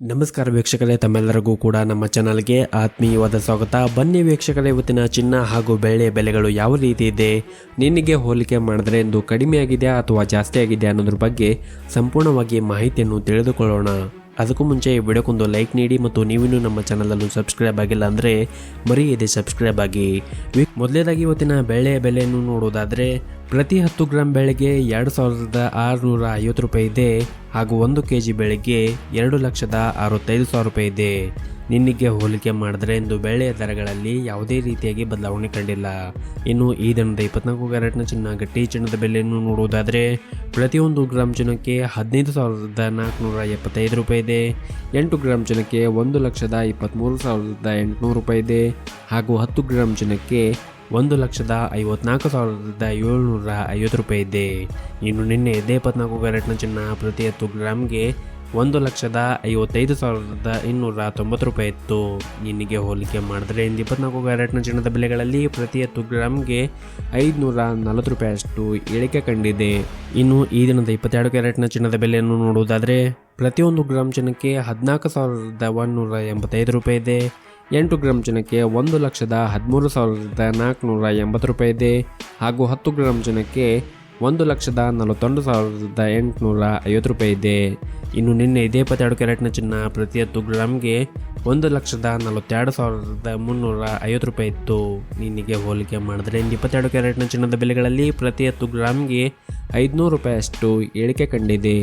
ನಮಸ್ಕಾರ ವೀಕ್ಷಕರೇ, ತಮ್ಮೆಲ್ಲರಿಗೂ ಕೂಡ ನಮ್ಮ ಚಾನಲ್ಗೆ ಆತ್ಮೀಯವಾದ ಸ್ವಾಗತ. ಬನ್ನಿ ವೀಕ್ಷಕರೇ, ಇವತ್ತಿನ ಚಿನ್ನ ಹಾಗೂ ಬೆಳ್ಳಿಯ ಬೆಲೆಗಳು ಯಾವ ರೀತಿ ಇದೆ, ನಿನಗೆ ಹೋಲಿಕೆ ಮಾಡಿದ್ರೆ ಇಂದು ಕಡಿಮೆ ಆಗಿದೆಯಾ ಅಥವಾ ಜಾಸ್ತಿ ಆಗಿದೆಯಾ ಅನ್ನೋದ್ರ ಬಗ್ಗೆ ಸಂಪೂರ್ಣವಾಗಿ ಮಾಹಿತಿಯನ್ನು ತಿಳಿದುಕೊಳ್ಳೋಣ. ಅದಕ್ಕೂ ಮುಂಚೆ ಈ ವಿಡಿಯೋಕ್ಕೊಂದು ಲೈಕ್ ನೀಡಿ ಮತ್ತು ನೀವಿನ್ನೂ ನಮ್ಮ ಚಾನಲನ್ನು ಸಬ್ಸ್ಕ್ರೈಬ್ ಆಗಿಲ್ಲ ಅಂದರೆ ಮರೆಯದೆ ಸಬ್ಸ್ಕ್ರೈಬ್ ಆಗಿ. ಮೊದಲನೇದಾಗಿ ಇವತ್ತಿನ ಬೆಳೆಯ ಬೆಲೆಯನ್ನು ನೋಡೋದಾದರೆ ಪ್ರತಿ 10 ಗ್ರಾಂ ಬೆಳೆಗೆ 2650 ರೂಪಾಯಿ ಇದೆ ಹಾಗೂ 1 kg ಬೆಳೆಗೆ 2,65,000 ರೂಪಾಯಿ ಇದೆ. ನಿನ್ನೆಗೆ ಹೋಲಿಕೆ ಮಾಡಿದ್ರೆ ಇಂದು ಬೆಳೆಯ ದರಗಳಲ್ಲಿ ಯಾವುದೇ ರೀತಿಯಾಗಿ ಬದಲಾವಣೆ ಕಂಡಿಲ್ಲ. ಇನ್ನು ಈ ದಿನದ 24 ಕ್ಯಾರೆಟ್ನ ಚಿನ್ನ ಗಟ್ಟಿ ಚಿನ್ನದ ಬೆಲೆಯನ್ನು ನೋಡುವುದಾದರೆ ಪ್ರತಿಯೊಂದು ಗ್ರಾಮ್ ಚಿನ್ನಕ್ಕೆ 15,475 ರೂಪಾಯಿ ಇದೆ. 8 ಗ್ರಾಮ್ ಚಿನ್ನಕ್ಕೆ 1,23,800 ರೂಪಾಯಿ ಇದೆ ಹಾಗೂ 10 ಗ್ರಾಮ್ ಚಿನ್ನಕ್ಕೆ 1,54,750 ರೂಪಾಯಿ ಇದೆ. ಇನ್ನು ನಿನ್ನೆ 24 ಕ್ಯಾರೆಟ್ನ ಚಿನ್ನ ಪ್ರತಿ 10 ಗ್ರಾಮ್ಗೆ 1,55,290 ರೂಪಾಯಿ ಇತ್ತು. ನಿನ್ನೆಗೆ ಹೋಲಿಕೆ ಮಾಡಿದ್ರೆ 24 ಕ್ಯಾರೆಟ್ನ ಚಿನ್ನದ ಬೆಲೆಗಳಲ್ಲಿ ಪ್ರತಿ 10 ಗ್ರಾಮ್ಗೆ 540 ರೂಪಾಯಿ ಅಷ್ಟು ಇಳಿಕೆ ಕಂಡಿದೆ. ಇನ್ನು ಈ ದಿನದ 22 ಕ್ಯಾರೆಟ್ನ ಚಿನ್ನದ ಬೆಲೆಯನ್ನು ನೋಡುವುದಾದರೆ ಪ್ರತಿಯೊಂದು ಗ್ರಾಮ್ ಚಿನ್ನಕ್ಕೆ 14,185 ರೂಪಾಯಿ ಇದೆ. 8 ಗ್ರಾಮ್ ಚಿನ್ನಕ್ಕೆ 1,13,480 ರೂಪಾಯಿ ಇದೆ ಹಾಗೂ 10 ಗ್ರಾಮ್ ಚಿನ್ನಕ್ಕೆ 1,41,850 ರೂಪಾಯಿ ಇದೆ. ಇನ್ನು ನಿನ್ನೆ 22 ಕ್ಯಾರೆಟ್ನ ಚಿನ್ನ ಪ್ರತಿ 10 ಗ್ರಾಮ್ಗೆ 1,42,350 ರೂಪಾಯಿ ಇತ್ತು. ನಿನ್ನೆಗೆ ಹೋಲಿಕೆ ಮಾಡಿದ್ರೆ 22 ಕ್ಯಾರೆಟ್ನ ಚಿನ್ನದ ಬೆಲೆಗಳಲ್ಲಿ ಪ್ರತಿ 10 ಗ್ರಾಮ್ಗೆ 500 ರೂಪಾಯಿ ಅಷ್ಟು ಇಳಿಕೆ ಕಂಡಿದೆ.